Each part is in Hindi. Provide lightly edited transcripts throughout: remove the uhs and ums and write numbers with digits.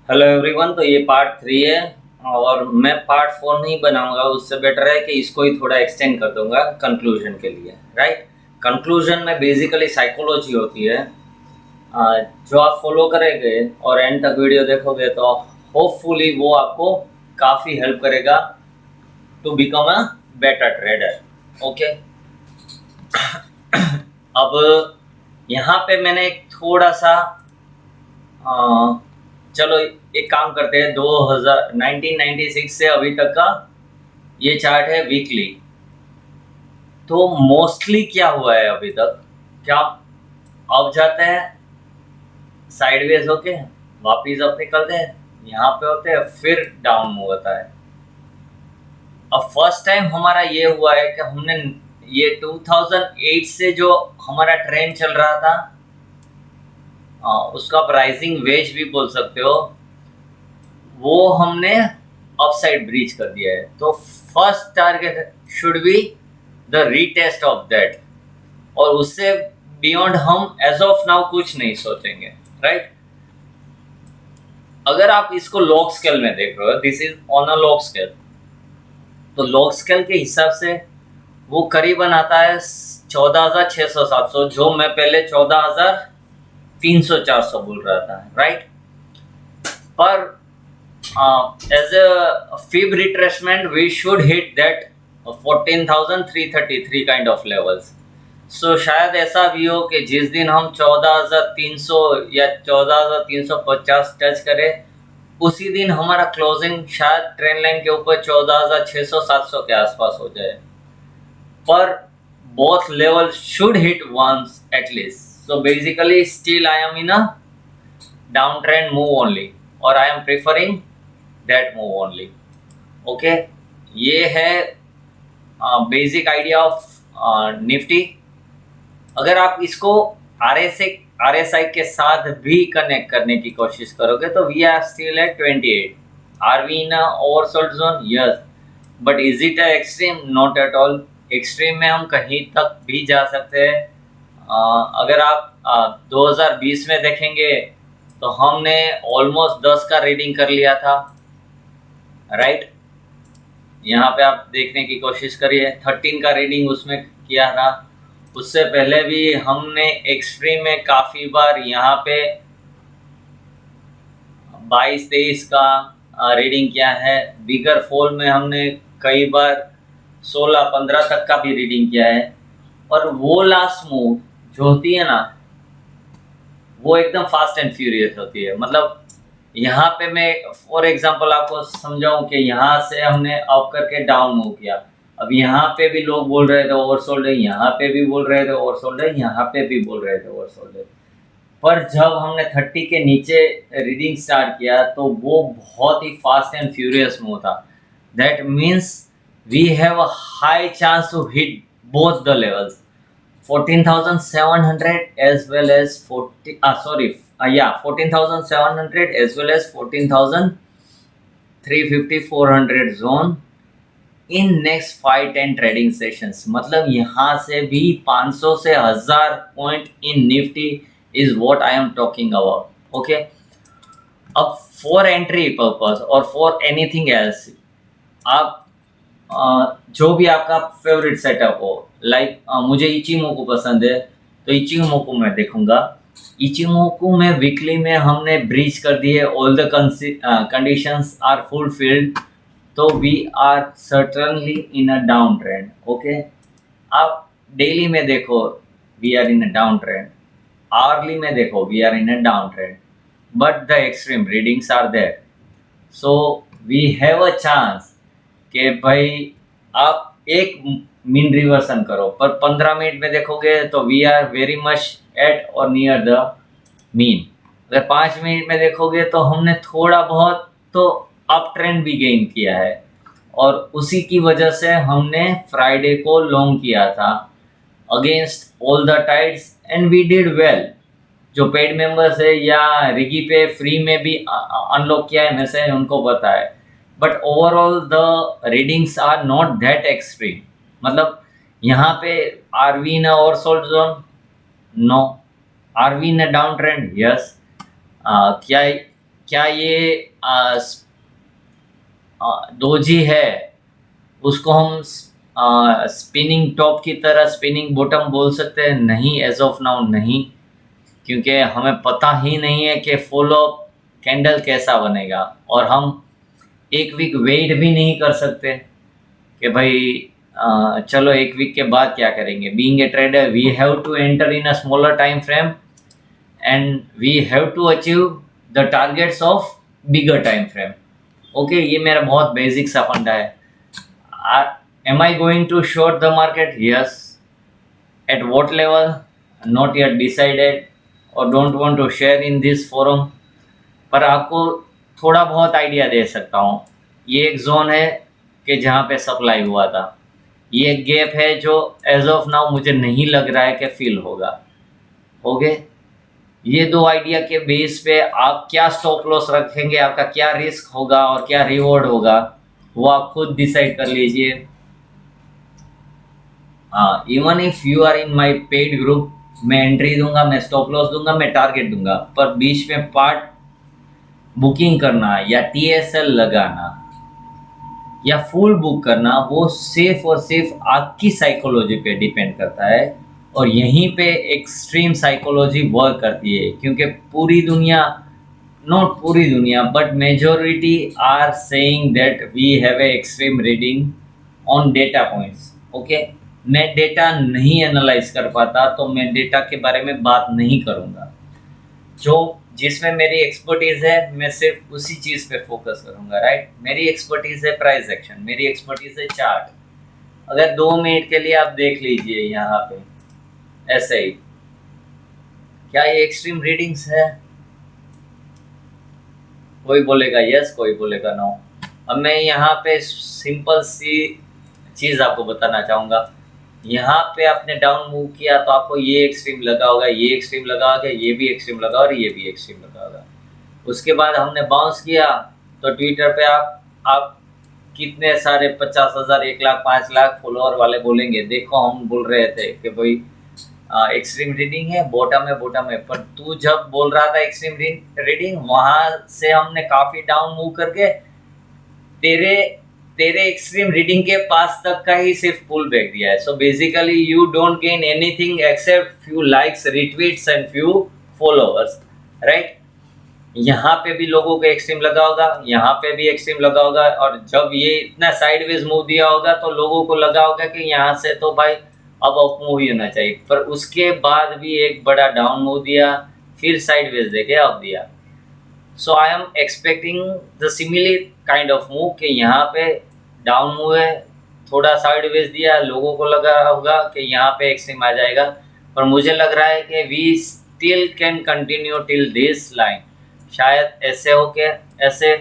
Hello everyone. तो ये पार्ट 3 है और मैं पार्ट 4 नहीं बनाऊंगा। उससे बेटर है कि इसको ही थोड़ा एक्सटेंड कर दूंगा कंक्लूजन के लिए। राइट। कंक्लूजन में बेसिकली साइकोलॉजी होती है, जो आप फॉलो करेंगे और एंड तक वीडियो देखोगे तो होपफुली वो आपको काफ़ी हेल्प करेगा to become a better trader. Okay. अब यहाँ पे मैंने एक थोड़ा सा चलो एक काम करते हैं। 1996 से अभी तक का ये चार्ट है वीकली। तो मोस्टली क्या हुआ है अभी तक, क्या अप जाते हैं, साइडवेज होके वापिस अप निकलते हैं, यहाँ पे होते हैं, फिर डाउन मूव होता है। अब फर्स्ट टाइम हमारा ये हुआ है कि हमने ये 2008 से जो हमारा ट्रेंड चल रहा था, उसका आप राइजिंग वेज भी बोल सकते हो, वो हमने अपसाइड ब्रीच कर दिया है। तो first target should be the retest of that, और उससे बियॉन्ड हम एज ऑफ नाउ कुछ नहीं सोचेंगे। राइट। अगर आप इसको लॉग स्केल में देख रहे हो, this is on a log scale, तो लॉग स्केल के हिसाब से वो करीबन आता है 14,600-700, जो मैं पहले 14,300-400 बोल रहा था। राइट। पर as a fib retracement we should hit that 14,333 kind of levels. So शायद ऐसा भी हो कि जिस दिन हम 14,300 या 14,350 टच करें, उसी दिन हमारा क्लोजिंग शायद ट्रेंड लाइन के ऊपर 14,600-700 के आसपास हो जाए। पर both levels should hit once at least. So basically still I am in a downtrend move only, or I am preferring that move only. Okay, ये है बेसिक आइडिया ऑफ निफ्टी। अगर आप इसको RSI के साथ भी कनेक्ट करने की कोशिश करोगे तो we are still at 28। Are we in oversold zone? Yes, but is it extreme? Not at all. Extreme में हम कहीं तक भी जा सकते हैं। अगर आप 2020 में देखेंगे तो हमने ऑलमोस्ट 10 का रीडिंग कर लिया था। राइट। यहाँ पे आप देखने की कोशिश करिए, 13 का रीडिंग उसमें किया था। उससे पहले भी हमने एक्सट्रीम में काफ़ी बार यहाँ पे 22-23 का रीडिंग किया है। बिगर फॉल में हमने कई बार 16-15 तक का भी रीडिंग किया है। और वो लास्ट मूव जो होती है ना, वो एकदम फास्ट एंड फ्यूरियस होती है। मतलब यहाँ पे मैं फॉर एग्जांपल आपको समझाऊं कि यहाँ से हमने अप करके डाउन मूव किया। अब यहाँ पे भी लोग बोल रहे थे ओवरसोल्ड है, यहाँ पे भी बोल रहे थे ओवरसोल्ड है, यहाँ पे भी बोल रहे थे ओवरसोल्ड है। पर जब हमने 30 के नीचे रीडिंग स्टार्ट किया तो वो बहुत ही फास्ट एंड फ्यूरियस मूव था। That means we have a high chance to hit both the levels, 14,700 as well as 14,700 as well as 14,350-400 zone in next 5-10 trading sessions। मतलब यहाँ से भी 500 से 1000 point in Nifty is what I am talking about. Okay, अब for entry purpose और for anything else, आप जो भी आपका फेवरेट सेटअप हो, लाइक मुझे इचिमोकू पसंद है तो इचिमोकू में देखूंगा। इचिमोकू में वीकली में हमने ब्रीच कर दिए, all the conditions are fulfilled, तो we are certainly in a down trend. Okay, आप डेली में देखो we are in a down trend, hourly में देखो we are in a down trend, but the extreme readings are there. So we have a chance कि भाई आप एक मीन रिवर्सन करो, पर 15 मिनट में देखोगे तो we are very much at और नियर द मीन। अगर 5 मिनट में देखोगे तो हमने थोड़ा बहुत तो अप ट्रेंड भी गेन किया है, और उसी की वजह से हमने फ्राइडे को लॉन्ग किया था against all the tides and we did well. जो पेड मेंबर्स है या रिगी पे फ्री में भी अनलॉक किया है मैसेज, उनको पता है। But overall the readings are not that extreme. मतलब यहाँ पे are we in oversold zone? No. Are we in down trend? Yes. क्या क्या ये दोजी है, उसको हम स्पिनिंग टॉप की तरह स्पिनिंग बॉटम बोल सकते हैं? नहीं, एज ऑफ नाउ नहीं, क्योंकि हमें पता ही नहीं है कि फॉलो कैंडल कैसा बनेगा, और हम एक वीक वेट भी नहीं कर सकते कि भाई चलो एक वीक के बाद क्या करेंगे। Being a trader we have to enter in a smaller time frame and we have to achieve the targets of bigger time frame. Okay, ये मेरा बहुत बेसिक सा फंडा है। Am I going to short the market? Yes. At what level? Not yet decided और don't want to share in this forum, पर आपको थोड़ा बहुत आइडिया दे सकता हूँ। ये एक जोन है कि जहाँ पे सप्लाई हुआ था, ये एक गैप है जो एज ऑफ नाउ मुझे नहीं लग रहा है कि फील होगा। ओके, ये दो आइडिया के बेस पे आप क्या स्टॉप लॉस रखेंगे, आपका क्या रिस्क होगा और क्या रिवॉर्ड होगा, वो आप खुद डिसाइड कर लीजिए। हाँ, even if you are in my paid group, मैं एंट्री दूंगा, मैं स्टॉप लॉस दूंगा, मैं टारगेट दूंगा, पर बीच में पार्ट बुकिंग करना या टीएसएल लगाना या फुल बुक करना, वो सिर्फ और सिर्फ आपकी साइकोलॉजी पे डिपेंड करता है। और यहीं पे एक्सट्रीम साइकोलॉजी वर्क करती है, क्योंकि पूरी दुनिया, नॉट पूरी दुनिया but majority are saying that we have a extreme reading on data points. Okay, मैं डेटा नहीं एनालाइज कर पाता, तो मैं डेटा के बारे में बात नहीं करूँगा। जो जिसमें मेरी एक्सपर्टीज़ है, मैं सिर्फ उसी चीज़ पे फोकस करूँगा। राइट, मेरी एक्सपर्टीज़ है प्राइस एक्शन, मेरी एक्सपर्टीज़ है चार्ट। अगर 2 मिनट के लिए आप देख लीजिए यहाँ पे ऐसे ही, क्या ये एक्सट्रीम रीडिंग्स है? कोई बोलेगा यस, कोई बोलेगा नो। अब मैं यहाँ पे सिंपल सी चीज़ आपको बताना चाहूँगा। यहाँ पे आपने डाउन मूव किया तो आपको ये एक्सट्रीम लगा होगा, ये एक्सट्रीम लगा होगा, ये भी एक्सट्रीम लगा और ये भी एक्सट्रीम लगा होगा। उसके बाद हमने बाउंस किया तो ट्विटर पे आप कितने सारे 50,000, 1 लाख, 5 लाख फॉलोअर वाले बोलेंगे, देखो हम बोल रहे थे कि भाई एक्सट्रीम रीडिंग है, बॉटम है, बॉटम है। पर तू जब बोल रहा था एक्सट्रीम रीडिंग, वहां से हमने काफी डाउन मूव करके तेरे तेरे एक्सट्रीम रीडिंग के पास तक का ही सिर्फ पुल बैक दिया है। So basically you don't gain anything except few likes, retweets and few followers. Right, यहाँ पे भी लोगों को एक्सट्रीम लगा होगा, यहाँ पे भी एक्सट्रीम लगा होगा, और जब ये इतना साइडवेज मूव दिया होगा तो लोगों को लगा होगा कि यहाँ से तो भाई अब अप मूव ही होना चाहिए। पर उसके बाद भी एक बड़ा डाउन मूव दिया, फिर साइडवेज देके अप दिया। So I am expecting the similar kind of move कि यहाँ पे डाउन मूव है, थोड़ा साइडवेज दिया, लोगों को लगा होगा कि यहाँ पे एक्सट्रीम आ जाएगा, पर मुझे लग रहा है कि we still can continue till this line. शायद ऐसे होके ऐसे,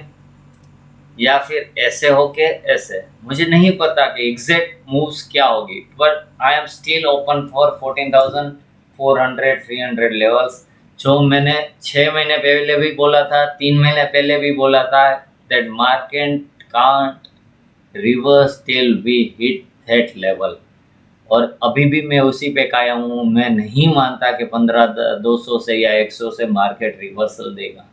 या फिर ऐसे होके ऐसे, मुझे नहीं पता कि एग्जैक्ट मूव्स क्या होगी, but I am still open for 14,400 300 levels, जो मैंने 6 महीने पहले भी बोला था, 3 महीने पहले भी बोला था, that market can't reverse till we hit that level. और अभी भी मैं उसी पे कायम हूँ। मैं नहीं मानता कि 15,200 से या 100 से मार्केट रिवर्सल देगा।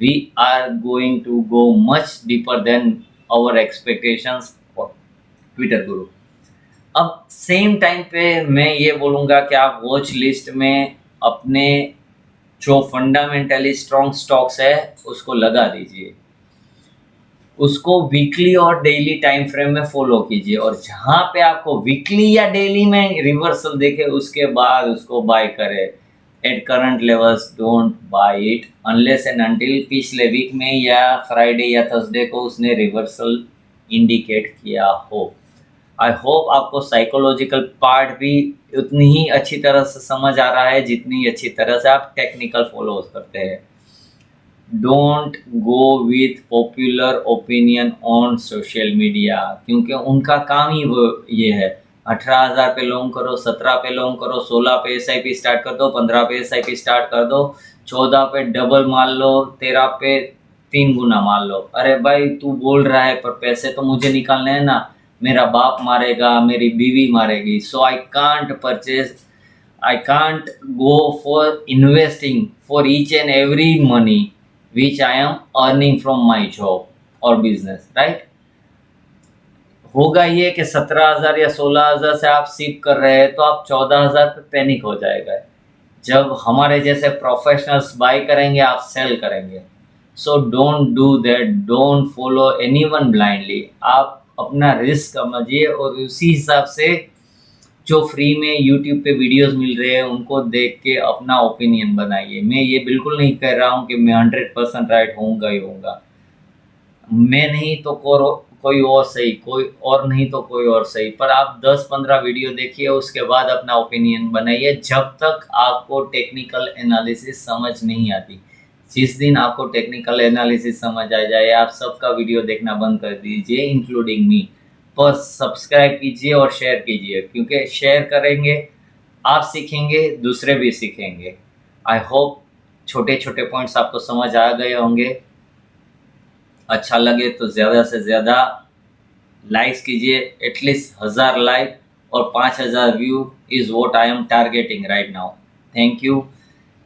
We are going to go much deeper than our expectations for Twitter Guru। अब सेम टाइम पे मैं ये बोलूँगा कि आप वॉच लिस्ट में अपने जो फंडामेंटली स्ट्रॉन्ग स्टॉक्स है उसको लगा दीजिए, उसको वीकली और डेली टाइम फ्रेम में फॉलो कीजिए, और जहाँ पे आपको वीकली या डेली में रिवर्सल देखे उसके बाद उसको बाय करें। At current levels don't buy it unless and until पिछले वीक में या फ्राइडे या थर्सडे को उसने रिवर्सल इंडिकेट किया हो। आई होप आपको साइकोलॉजिकल पार्ट भी उतनी ही अच्छी तरह से समझ आ रहा है जितनी अच्छी तरह से आप टेक्निकल फॉलो करते हैं। Don't go with popular opinion on social media, क्योंकि उनका काम ही वो ये है, 18,000 पे लॉन्ग करो, 17 पे लॉन्ग करो, 16 पे एसआईपी स्टार्ट कर दो, 15 पे एसआईपी स्टार्ट कर दो, 14 पे डबल मान लो, 13 पे 3 गुना मान लो। अरे भाई तू बोल रहा है पर पैसे तो मुझे निकालने हैं ना, मेरा बाप मारेगा, मेरी बीवी मारेगी, so I can't purchase, I can't go for investing for each and every money which I am earning from my job or business, right? होगा ये कि 17,000 या 16,000 से आप सीख कर रहे हैं तो आप 14,000 पे पैनिक हो जाएगा। जब हमारे जैसे प्रोफेशनल्स बाय करेंगे, आप सेल करेंगे। So don't do that, don't follow anyone blindly. आप अपना रिस्क समझिए और उसी हिसाब से जो फ्री में यूट्यूब पे वीडियोस मिल रहे हैं उनको देख के अपना ओपिनियन बनाइए। मैं ये बिल्कुल नहीं कह रहा हूँ कि मैं 100% राइट होऊंगा ही होऊंगा। मैं नहीं तो कोई और सही, कोई और नहीं तो कोई और सही, पर आप 10-15 वीडियो देखिए, उसके बाद अपना ओपिनियन बनाइए जब तक आपको टेक्निकल एनालिसिस समझ नहीं आती। जिस दिन आपको टेक्निकल एनालिसिस समझ आ जाए, आप सबका वीडियो देखना बंद कर दीजिए, इंक्लूडिंग मी। बस सब्सक्राइब कीजिए और शेयर कीजिए, क्योंकि शेयर करेंगे, आप सीखेंगे, दूसरे भी सीखेंगे। आई होप छोटे छोटे पॉइंट्स आपको समझ आ गए होंगे। अच्छा लगे तो ज़्यादा से ज़्यादा लाइक्स कीजिए, एटलीस्ट 1000 लाइक और 5000 view is what I am targeting right now. Thank you.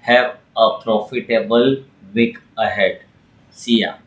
Have a profitable week ahead. See या।